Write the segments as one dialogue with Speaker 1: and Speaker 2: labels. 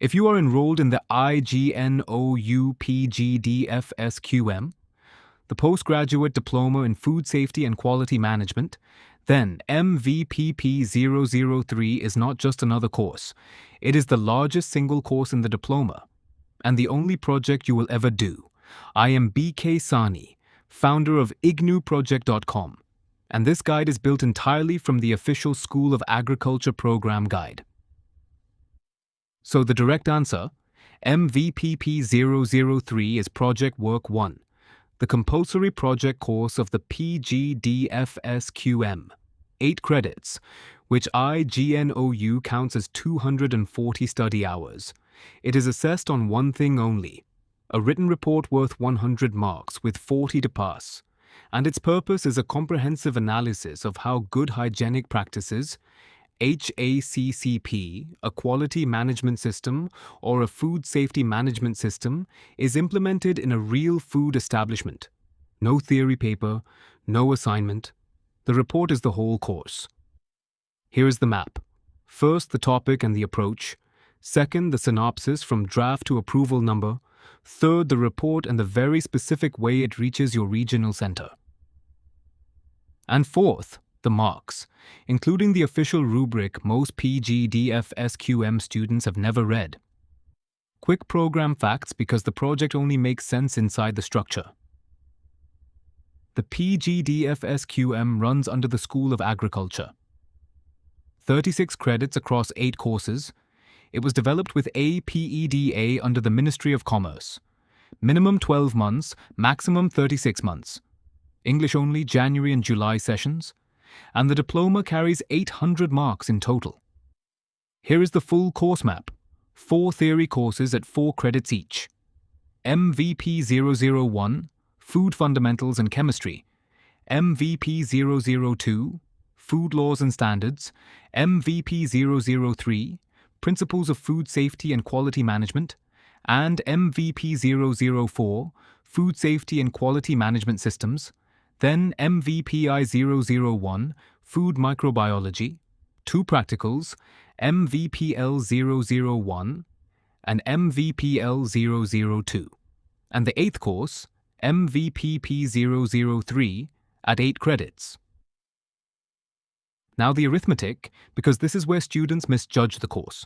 Speaker 1: If you are enrolled in the IGNOU PGDFSQM, the Post Graduate Diploma in Food Safety and Quality Management, then MVPP-003 is not just another course. It is the largest single course in the diploma, and the only project you will ever do. I am BK Sani, founder of IGNOUProject.com, and this guide is built entirely from the official School of Agriculture program guide. So the direct answer, MVPP-003 is Project Work 1, the compulsory project course of the PGDFSQM, 8 credits, which IGNOU counts as 240 study hours. It is assessed on one thing only, a written report worth 100 marks with 40 to pass, and its purpose is a comprehensive analysis of how good hygienic practices, HACCP, a quality management system or a food safety management system, is implemented in a real food establishment. No theory paper, no assignment. The report is the whole course. Here is the map. First, the topic and the approach. Second, the synopsis from draft to approval number. Third, the report and the very specific way it reaches your regional center. And fourth, the marks, including the official rubric most PGDFSQM students have never read. Quick program facts because the project only makes sense inside the structure. The PGDFSQM runs under the School of Agriculture. 36 credits across 8 courses. It was developed with APEDA under the Ministry of Commerce. Minimum 12 months, maximum 36 months. English only January and July sessions. And the diploma carries 800 marks in total. Here is the full course map. 4 theory courses at 4 credits each. MVP-001, Food Fundamentals and Chemistry. MVP-002, Food Laws and Standards. MVP-003, Principles of Food Safety and Quality Management. And MVP-004, Food Safety and Quality Management Systems. Then MVPI-001, Food Microbiology, 2 practicals, MVPL-001 and MVPL-002, and the 8th course, MVPP-003, at 8 credits. Now the arithmetic, because this is where students misjudge the course.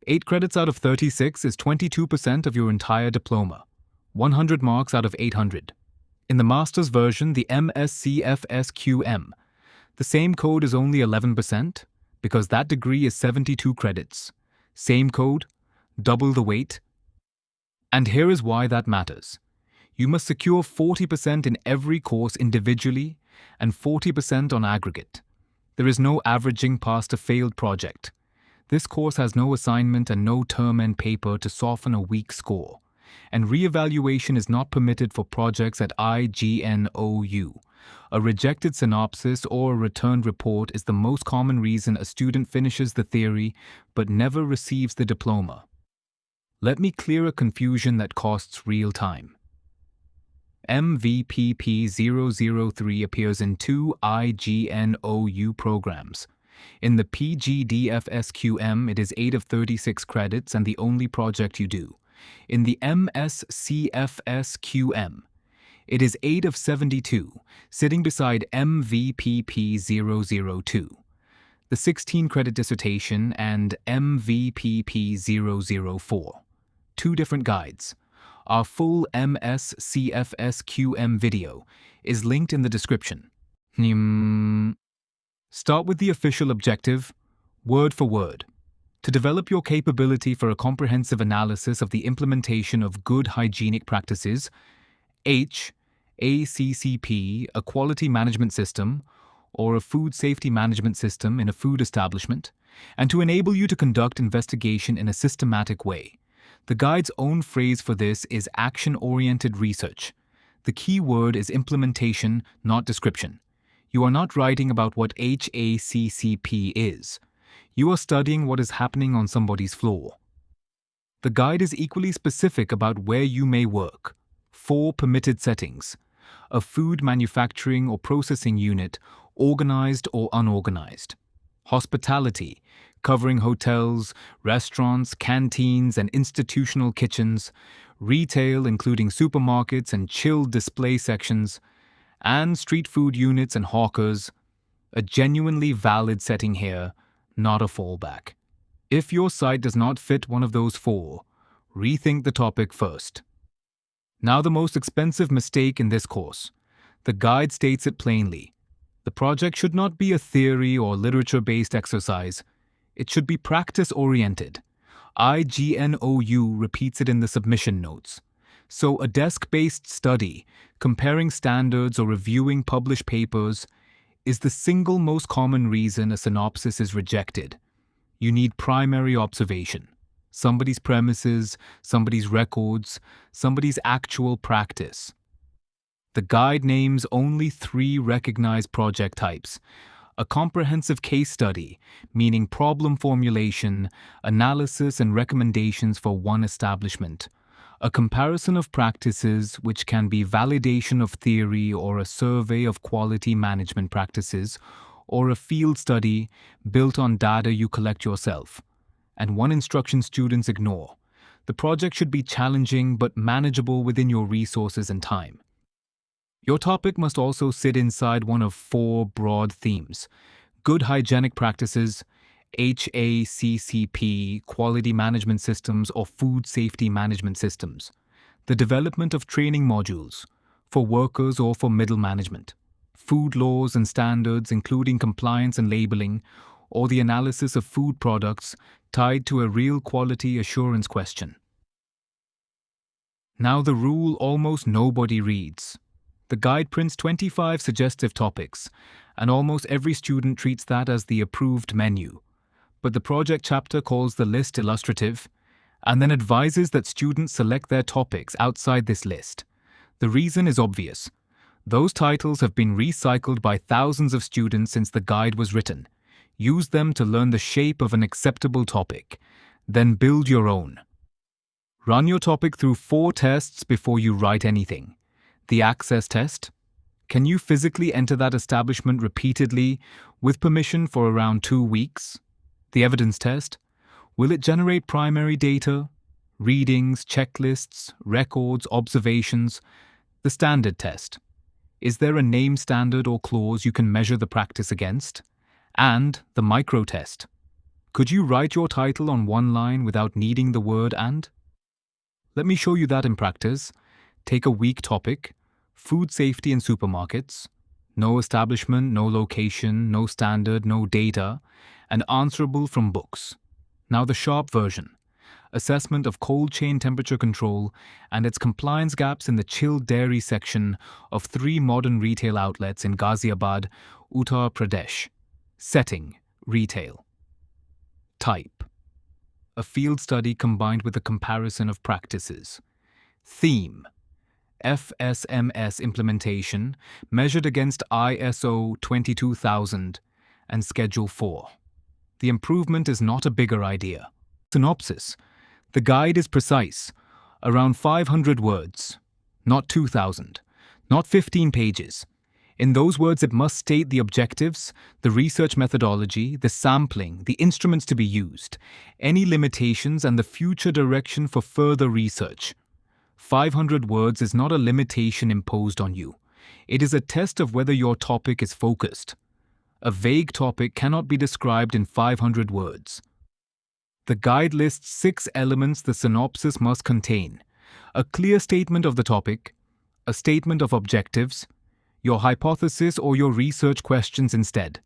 Speaker 1: 8 credits out of 36 is 22% of your entire diploma, 100 marks out of 800. In the master's version, the MSCFSQM, the same code is only 11%, because that degree is 72 credits. Same code, double the weight. And here is why that matters. You must secure 40% in every course individually and 40% on aggregate. There is no averaging past a failed project. This course has no assignment and no term-end paper to soften a weak score. And re-evaluation is not permitted for projects at IGNOU. A rejected synopsis or a returned report is the most common reason a student finishes the theory but never receives the diploma. Let me clear a confusion that costs real time. MVPP-003 appears in 2 IGNOU programs. In the PGDFSQM, it is 8 of 36 credits and the only project you do. In the MSCFSQM, it is 8 of 72, sitting beside MVPP-002, the 16-credit dissertation, and MVPP-004. 2 different guides. Our full MSCFSQM video is linked in the description. Start with the official objective, word for word. To develop your capability for a comprehensive analysis of the implementation of good hygienic practices, HACCP, a quality management system, or a food safety management system in a food establishment, and to enable you to conduct investigation in a systematic way. The guide's own phrase for this is action-oriented research. The key word is implementation, not description. You are not writing about what HACCP is. You are studying what is happening on somebody's floor. The guide is equally specific about where you may work. 4 permitted settings. A food manufacturing or processing unit, organized or unorganized. Hospitality, covering hotels, restaurants, canteens, and institutional kitchens, retail including supermarkets and chilled display sections, and street food units and hawkers. A genuinely valid setting here, not a fallback. If your site does not fit one of those four, rethink the topic first. Now the most expensive mistake in this course. The guide states it plainly. The project should not be a theory or literature-based exercise. It should be practice-oriented. IGNOU repeats it in the submission notes. So a desk-based study, comparing standards or reviewing published papers, is the single most common reason a synopsis is rejected. You need primary observation. Somebody's premises, somebody's records, somebody's actual practice. The guide names only 3 recognized project types: a comprehensive case study, meaning problem formulation, analysis, and recommendations for one establishment; a comparison of practices, which can be validation of theory or a survey of quality management practices, or a field study built on data you collect yourself; and one instruction students ignore. The project should be challenging but manageable within your resources and time. Your topic must also sit inside one of 4 broad themes: good hygienic practices, HACCP, quality management systems or food safety management systems, the development of training modules, for workers or for middle management, food laws and standards including compliance and labeling, or the analysis of food products tied to a real quality assurance question. Now the rule almost nobody reads. The guide prints 25 suggestive topics, and almost every student treats that as the approved menu. But the project chapter calls the list illustrative, and then advises that students select their topics outside this list. The reason is obvious. Those titles have been recycled by thousands of students since the guide was written. Use them to learn the shape of an acceptable topic. Then build your own. Run your topic through 4 tests before you write anything. The access test. Can you physically enter that establishment repeatedly with permission for around 2 weeks? The evidence test. Will it generate primary data, readings, checklists, records, observations? The standard test. Is there a name standard or clause you can measure the practice against? And the micro test. Could you write your title on 1 line without needing the word and? Let me show you that in practice. Take a weak topic: food safety in supermarkets. No establishment, no location, no standard, no data, and answerable from books. Now the sharp version: assessment of cold chain temperature control and its compliance gaps in the chilled dairy section of 3 modern retail outlets in Ghaziabad, Uttar Pradesh. Setting: retail. Type: a field study combined with a comparison of practices. Theme: FSMS implementation measured against ISO 22000 and Schedule 4. The improvement is not a bigger idea. Synopsis: the guide is precise, around 500 words, not 2,000, not 15 pages. In those words, it must state the objectives, the research methodology, the sampling, the instruments to be used, any limitations, and the future direction for further research. 500 words is not a limitation imposed on you. It is a test of whether your topic is focused. A vague topic cannot be described in 500 words. The guide lists 6 elements the synopsis must contain: a clear statement of the topic, a statement of objectives, your hypothesis or your research questions instead,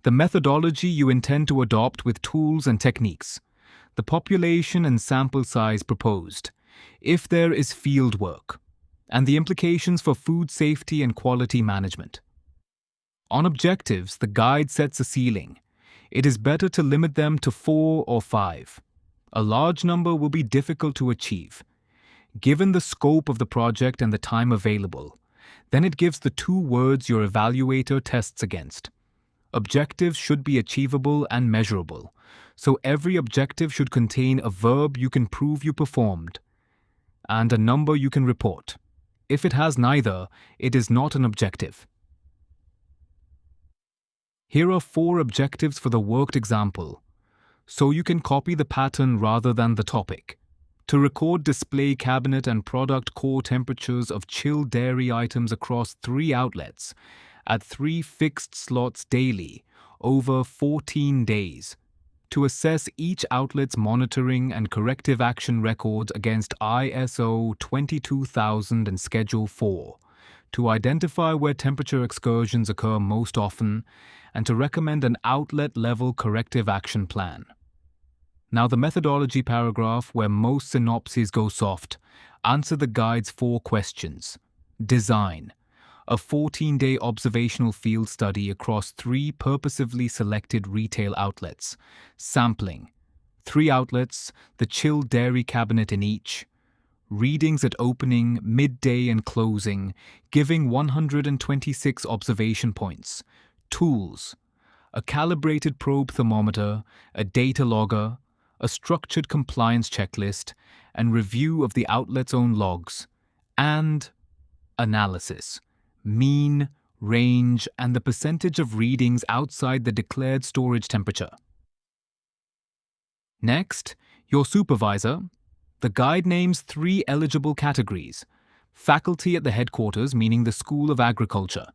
Speaker 1: the methodology you intend to adopt with tools and techniques, the population and sample size proposed, if there is field work, and the implications for food safety and quality management. On objectives, the guide sets a ceiling. It is better to limit them to 4 or 5. A large number will be difficult to achieve. Given the scope of the project and the time available, then it gives the 2 words your evaluator tests against. Objectives should be achievable and measurable, so every objective should contain a verb you can prove you performed, and a number you can report. If it has neither, it is not an objective. Here are 4 objectives for the worked example. so you can copy the pattern rather than the topic. To record display cabinet and product core temperatures of chilled dairy items across 3 outlets at 3 fixed slots daily over 14 days. To assess each outlet's monitoring and corrective action records against ISO 22000 and Schedule 4. To identify where temperature excursions occur most often, and to recommend an outlet-level corrective action plan. Now the methodology paragraph, where most synopses go soft, answer the guide's 4 questions. Design. A 14-day observational field study across 3 purposively selected retail outlets. Sampling. 3 outlets, the chilled dairy cabinet in each. Readings at opening, midday and closing, giving 126 observation points. Tools. A calibrated probe thermometer, a data logger, a structured compliance checklist, and review of the outlet's own logs. And analysis. Mean, range, and the percentage of readings outside the declared storage temperature. Next, your supervisor. The guide names 3 eligible categories: faculty at the headquarters, meaning the School of Agriculture,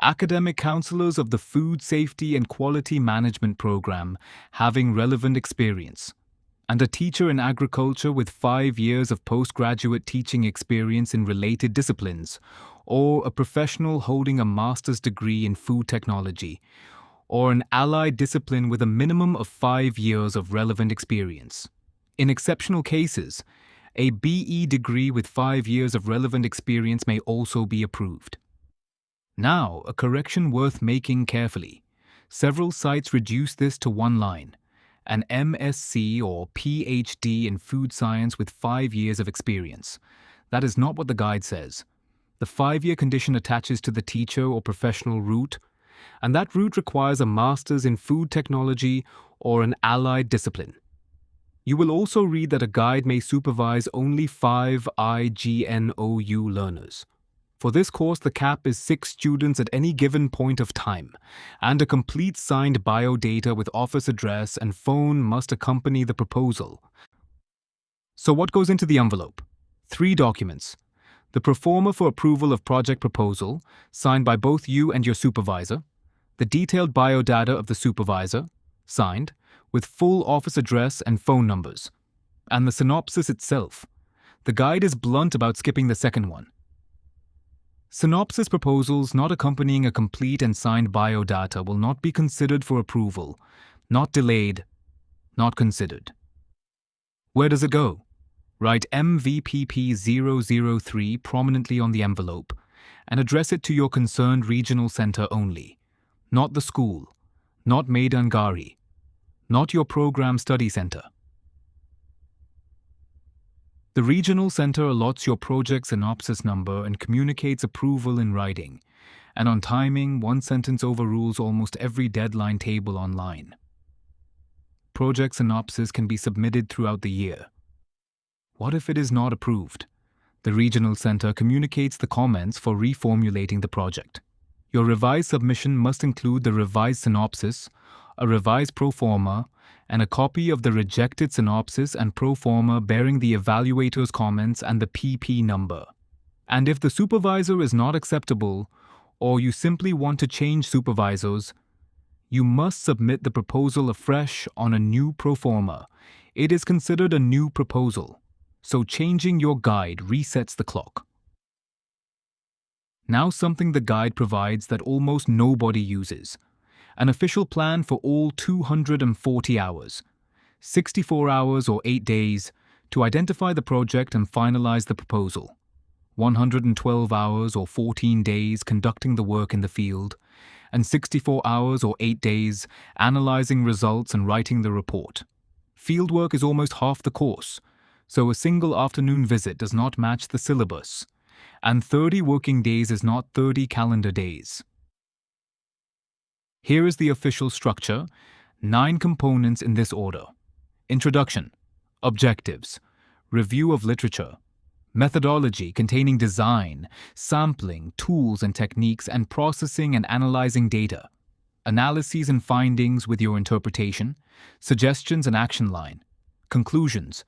Speaker 1: academic counselors of the Food Safety and Quality Management Program having relevant experience, and a teacher in agriculture with 5 years of postgraduate teaching experience in related disciplines, or a professional holding a master's degree in food technology, or an allied discipline with a minimum of 5 years of relevant experience. In exceptional cases, a BE degree with 5 years of relevant experience may also be approved. Now, a correction worth making carefully. Several sites reduce this to 1 line. An M.Sc or Ph.D. in food science with 5 years of experience. That is not what the guide says. The 5-year condition attaches to the teacher or professional route, and that route requires a master's in food technology or an allied discipline. You will also read that a guide may supervise only 5 IGNOU learners. For this course, the cap is 6 students at any given point of time, and a complete signed biodata with office address and phone must accompany the proposal. So what goes into the envelope? 3 documents. The proforma for approval of project proposal, signed by both you and your supervisor. The detailed biodata of the supervisor, signed, with full office address and phone numbers. And the synopsis itself. The guide is blunt about skipping the second one. Synopsis proposals not accompanying a complete and signed biodata will not be considered for approval, not delayed, not considered. Where does it go? Write MVPP-003 prominently on the envelope and address it to your concerned regional center only, not the school, not Maidangari, not your program study center. The regional center allots your project synopsis number and communicates approval in writing, and on timing, 1 sentence overrules almost every deadline table online. Project synopsis can be submitted throughout the year. What if it is not approved? The regional center communicates the comments for reformulating the project. Your revised submission must include the revised synopsis, a revised proforma, and a copy of the rejected synopsis and proforma bearing the evaluator's comments and the PP number. And if the supervisor is not acceptable, or you simply want to change supervisors, you must submit the proposal afresh on a new proforma. It is considered a new proposal, so changing your guide resets the clock. Now something the guide provides that almost nobody uses. An official plan for all 240 hours, 64 hours or 8 days, to identify the project and finalize the proposal, 112 hours or 14 days conducting the work in the field, and 64 hours or 8 days analyzing results and writing the report. Fieldwork is almost half the course, so a single afternoon visit does not match the syllabus, and 30 working days is not 30 calendar days. Here is the official structure, 9 components in this order. Introduction, objectives, review of literature, methodology containing design, sampling, tools and techniques, and processing and analyzing data,
Speaker 2: analyses and findings with your interpretation, suggestions and action line, conclusions,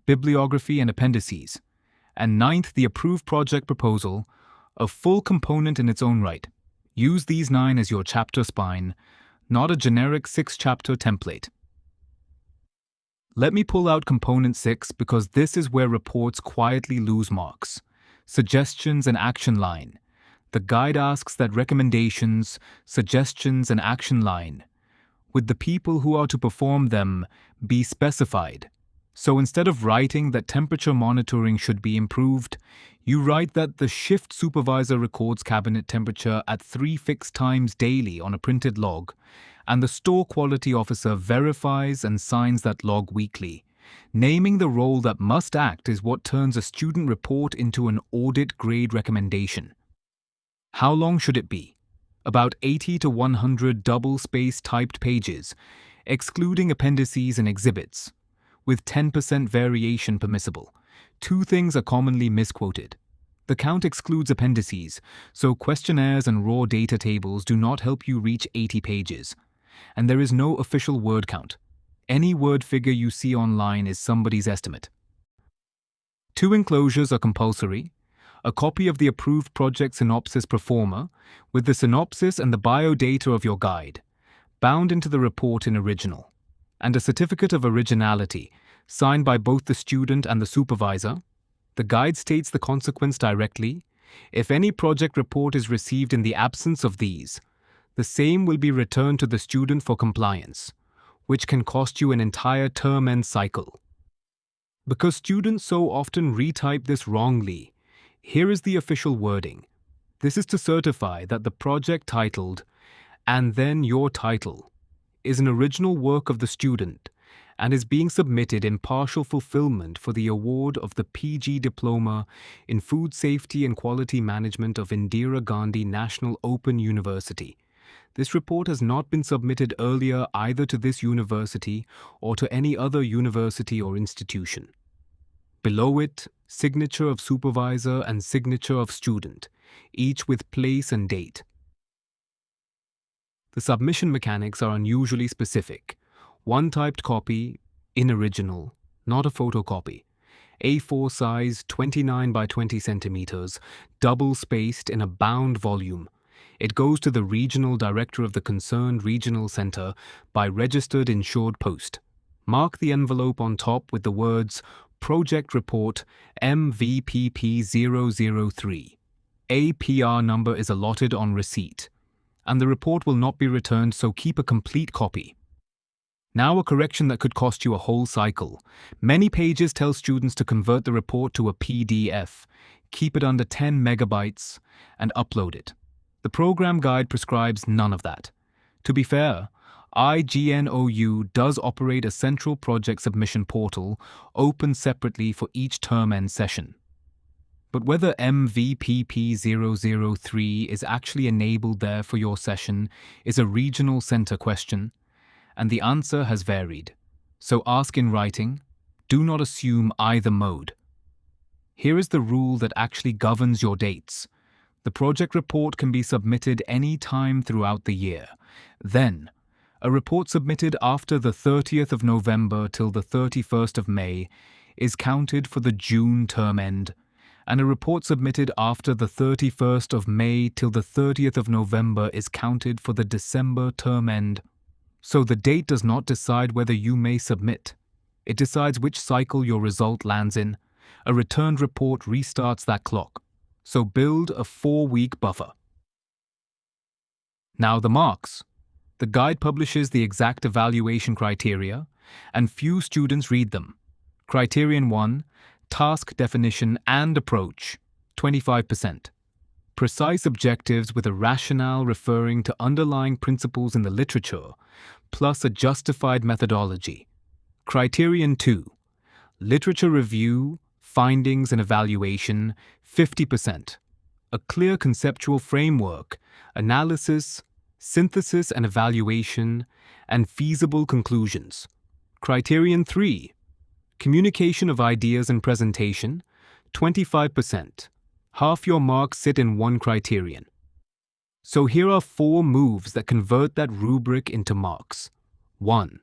Speaker 2: bibliography and appendices, and ninth, the approved project proposal, a full component in its own right. Use these 9 as your chapter spine, not a generic 6-chapter template. Let me pull out component 6 because this is where reports quietly lose marks. Suggestions and action line. The guide asks that recommendations, suggestions and action line, with the people who are to perform them, be specified. So instead of writing that temperature monitoring should be improved, you write that the shift supervisor records cabinet temperature at 3 fixed times daily on a printed log, and the store quality officer verifies and signs that log weekly. Naming the role that must act is what turns a student report into an audit grade recommendation. How long should it be? About 80 to 100 double-spaced typed pages, excluding appendices and exhibits, with 10% variation permissible. 2 things are commonly misquoted. The count excludes appendices, so questionnaires and raw data tables do not help you reach 80 pages. And there is no official word count. Any word figure you see online is somebody's estimate. 2 enclosures are compulsory: a copy of the approved project synopsis pro forma, with the synopsis and the biodata of your guide, bound into the report in original, and a certificate of originality, signed by both the student and the supervisor. The guide states the consequence directly. If any project report is received in the absence of these, the same will be returned to the student for compliance, which can cost you an entire term-end cycle. Because students so often retype this wrongly, here is the official wording. This is to certify that the project titled, and then your title, is an original work of the student and is being submitted in partial fulfillment for the award of the PG Diploma in Food Safety and Quality Management of Indira Gandhi National Open University. This report has not been submitted earlier either to this university or to any other university or institution. Below it, signature of supervisor and signature of student, each with place and date. The submission mechanics are unusually specific. 1 typed copy, in original, not a photocopy. A4 size, 29 by 20 centimeters, double-spaced in a bound volume. It goes to the regional director of the concerned regional center by registered insured post. Mark the envelope on top with the words Project Report MVPP-003. A PR number is allotted on receipt, and the report will not be returned, so keep a complete copy. Now a correction that could cost you a whole cycle. Many pages tell students to convert the report to a PDF, keep it under 10 megabytes, and upload it. The program guide prescribes none of that. To be fair, IGNOU does operate a central project submission portal, open separately for each term-end session. But whether MVPP-003 is actually enabled there for your session is a regional center question, and the answer has varied. So ask in writing. Do not assume either mode. Here is the rule that actually governs your dates. The project report can be submitted any time throughout the year. Then, a report submitted after the 30th of November till the 31st of May is counted for the June term end, and a report submitted after the 31st of May till the 30th of November is counted for the December term end. So the date does not decide whether you may submit. It decides which cycle your result lands in. A returned report restarts that clock. So build a 4-week buffer. Now the marks. The guide publishes the exact evaluation criteria, and few students read them. Criterion 1, task definition and approach, 25%. Precise objectives with a rationale referring to underlying principles in the literature, plus a justified methodology. Criterion 2, literature review, findings and evaluation, 50%. A clear conceptual framework, analysis, synthesis and evaluation, and feasible conclusions. Criterion 3, communication of ideas and presentation, 25%. Half your marks sit in one criterion.
Speaker 1: So here are 4 moves that convert that rubric into marks. 1.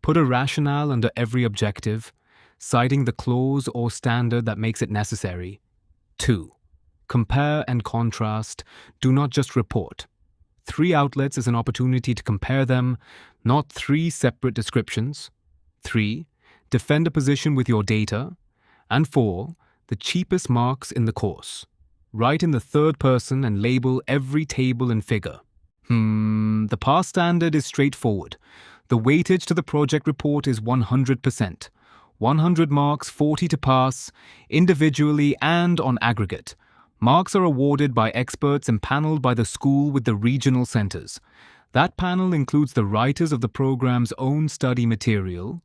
Speaker 1: Put a rationale under every objective, citing the clause or standard that makes it necessary. 2. Compare and contrast, do not just report. 3 outlets is an opportunity to compare them, not 3 separate descriptions. 3. Defend a position with your data. And 4. The cheapest marks in the course. Write in the third person and label every table and figure. The pass standard is straightforward. The weightage to the project report is 100%. 100 marks, 40 to pass, individually and on aggregate. Marks are awarded by experts empaneled by the school with the regional centers. That panel includes the writers of the program's own study material,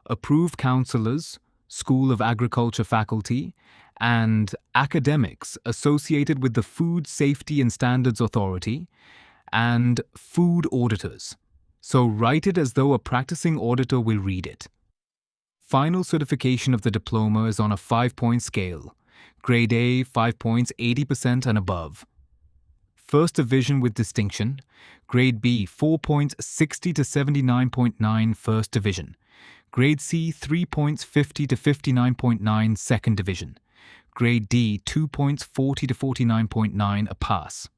Speaker 1: approved counselors, School of Agriculture faculty, and academics associated with the Food Safety and Standards Authority, and food auditors. So write it as though a practicing auditor will read it. Final certification of the diploma is on a 5-point scale. Grade A, 5 points, 80% and above. First division with distinction. Grade B, 4 points, 60 to 79.9 first division. Grade C, 3 points, 50 to 59.9 second division. Grade D, 2 points, 40 to 49.9 a pass.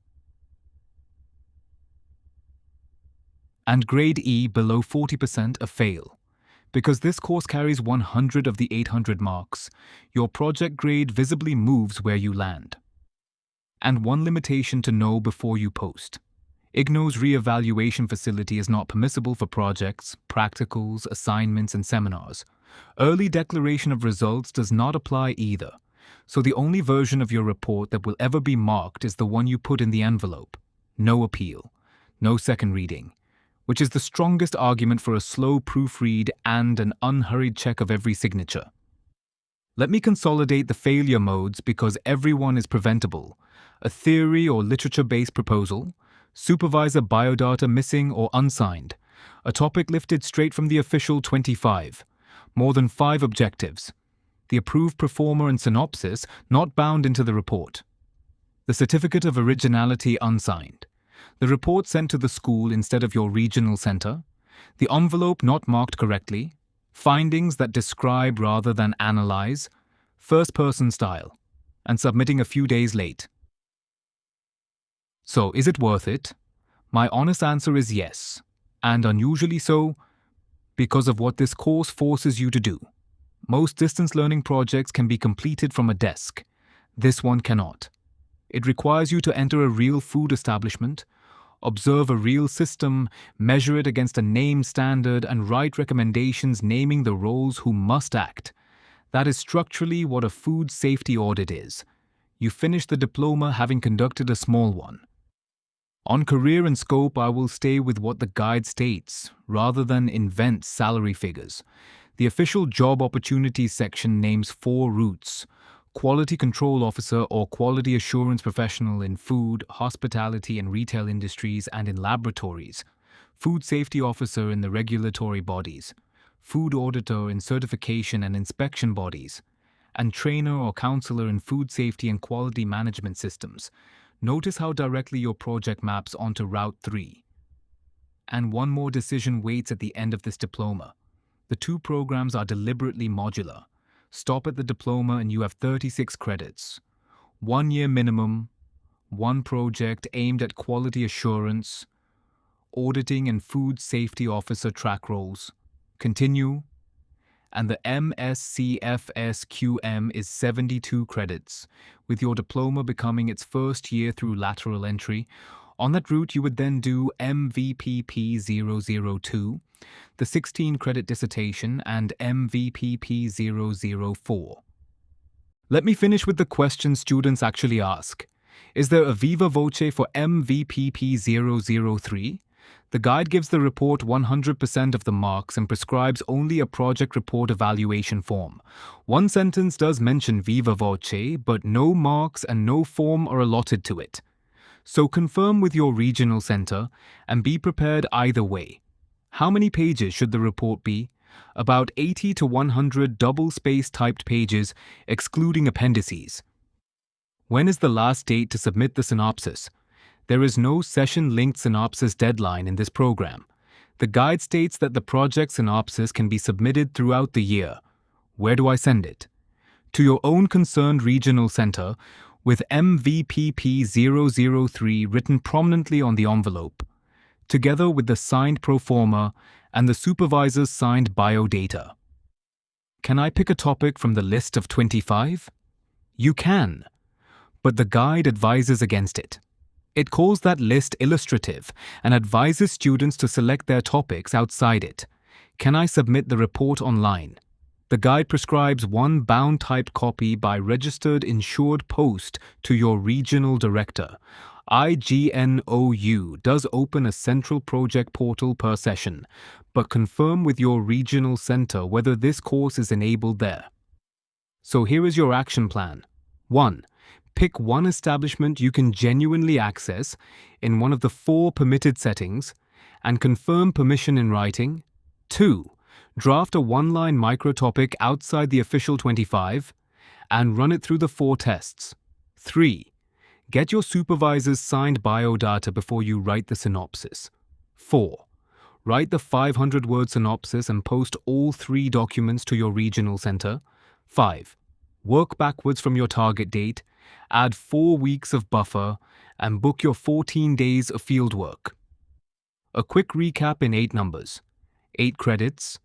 Speaker 1: And Grade E, below 40% a fail. Because this course carries 100 of the 800 marks, your project grade visibly moves where you land. And one limitation to know before you post. IGNOU's re-evaluation facility is not permissible for projects, practicals, assignments, and seminars. Early declaration of results does not apply either. So the only version of your report that will ever be marked is the one you put in the envelope. No appeal. No second reading. Which is the strongest argument for a slow proofread and an unhurried check of every signature. Let me consolidate the failure modes because everyone is preventable. A theory or literature-based proposal, supervisor biodata missing or unsigned, a topic lifted straight from the official 25, more than 5 objectives, the approved performer and synopsis not bound into the report, the certificate of originality unsigned, the report sent to the school instead of your regional center, the envelope not marked correctly, findings that describe rather than analyze, first-person style, and submitting a few days late. So, is it worth it? My honest answer is yes, and unusually so, because of what this course forces you to do. Most distance learning projects can be completed from a desk. This one cannot. It requires you to enter a real food establishment, observe a real system, measure it against a named standard, and write recommendations naming the roles who must act. That is structurally what a food safety audit is. You finish the diploma having conducted a small one. On career and scope, I will stay with what the guide states, rather than invent salary figures. The official job opportunities section names 4 routes: quality control officer or quality assurance professional in food, hospitality and retail industries and in laboratories, food safety officer in the regulatory bodies, food auditor in certification and inspection bodies, and trainer or counselor in food safety and quality management systems. Notice how directly your project maps onto Route 3. And one more decision waits at the end of this diploma. The 2 programs are deliberately modular. Stop at the diploma and you have 36 credits. 1 year minimum, 1 project aimed at quality assurance, auditing and food safety officer track roles. Continue. And the MSCFSQM is 72 credits, with your diploma becoming its first year through lateral entry. On that route, you would then do MVPP-002, the 16-credit dissertation, and MVPP-004. Let me finish with the question students actually ask. Is there a Viva voce for MVPP-003? The guide gives the report 100% of the marks and prescribes only a project report evaluation form. One sentence does mention Viva voce, but no marks and no form are allotted to it. So confirm with your regional center and be prepared either way. How many pages should the report be? About 80 to 100 double-spaced typed pages, excluding appendices. When is the last date to submit the synopsis? There is no session-linked synopsis deadline in this program. The guide states that the project synopsis can be submitted throughout the year. Where do I send it? To your own concerned regional center with MVPP-003 written prominently on the envelope, together with the signed pro forma and the supervisor's signed biodata. Can I pick a topic from the list of 25? You can, but the guide advises against it. It calls that list illustrative and advises students to select their topics outside it. Can I submit the report online? The guide prescribes one bound typed copy by registered insured post to your regional director. IGNOU does open a central project portal per session, but confirm with your regional center whether this course is enabled there. So here is your action plan. 1. Pick one establishment you can genuinely access in one of the 4 permitted settings and confirm permission in writing. 2. Draft a one-line microtopic outside the official 25 and run it through the 4 tests. 3. Get your supervisor's signed biodata before you write the synopsis. 4. Write the 500-word synopsis and post all 3 documents to your regional center. 5. Work backwards from your target date, add 4 weeks of buffer, and book your 14 days of fieldwork. A quick recap in 8 numbers. 8 credits,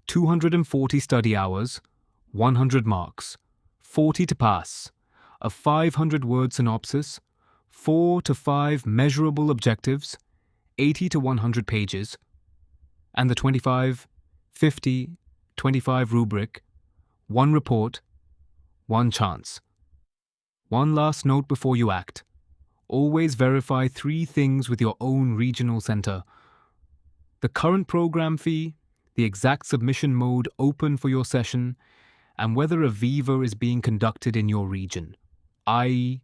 Speaker 1: 240 study hours, 100 marks, 40 to pass, a 500-word synopsis, 4 to 5 measurable objectives, 80 to 100 pages, and the 25, 50, 25 rubric, 1 report, 1 chance. One last note before you act. Always verify 3 things with your own regional center. The current program fee, the exact submission mode open for your session, and whether a Viva is being conducted in your region. IGNOU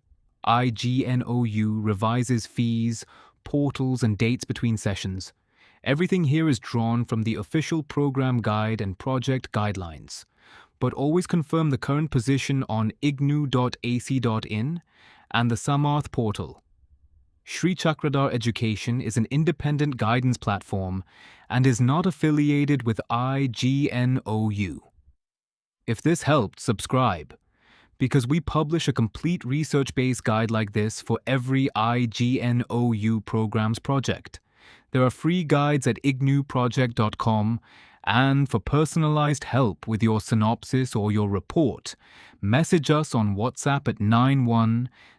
Speaker 1: revises fees, portals, and dates between sessions. Everything here is drawn from the official program guide and project guidelines, but always confirm the current position on ignou.ac.in and the Samarth portal. Shri Chakradhar Education is an independent guidance platform and is not affiliated with IGNOU. If this helped, subscribe, because we publish a complete research-based guide like this for every IGNOU programs project. There are free guides at ignouproject.com, and for personalized help with your synopsis or your report, message us on WhatsApp at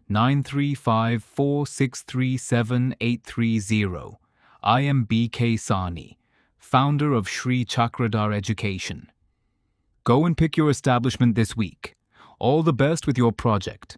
Speaker 1: 91-935-4637-830. I am BK Sani, founder of Shri Chakradhar Education. Go and pick your establishment this week. All the best with your project.